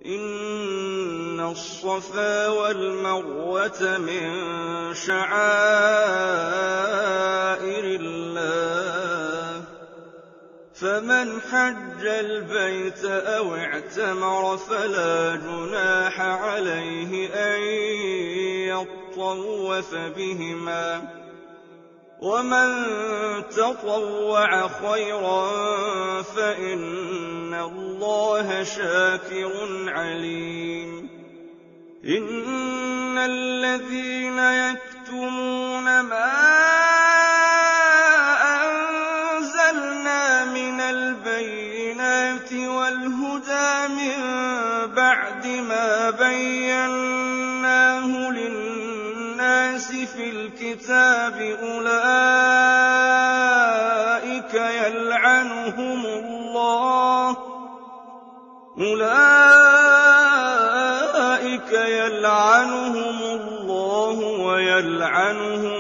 إِنَّ الصَّفَا وَالْمَرْوَةَ مِن شَعَائِرِ اللَّهِ ۖ فَمَنْ حَجَّ الْبَيْتَ أَوِ اعْتَمَرَ فَلَا جُنَاحَ عَلَيْهِ أَن يَطَّوَّفَ بِهِمَا ۚ وَمَن تَطَوَّعَ خَيْرًا فَإِنَّ اللَّهَ شَاكِرٌ عَلِيمٌ إِنَّ الَّذِينَ يَكْتُمُونَ مَا أَنزَلْنَا مِنَ الْبَيِّنَاتِ وَالْهُدَىٰ مِن بَعْدِ مَا بَيَّنَّاهُ لِلنَّاسِ فِي الْكِتَابِ أُولَٰئِكَ يَلْعَنُهُمُ اللَّهُ وَيَلْعَنُهُمُ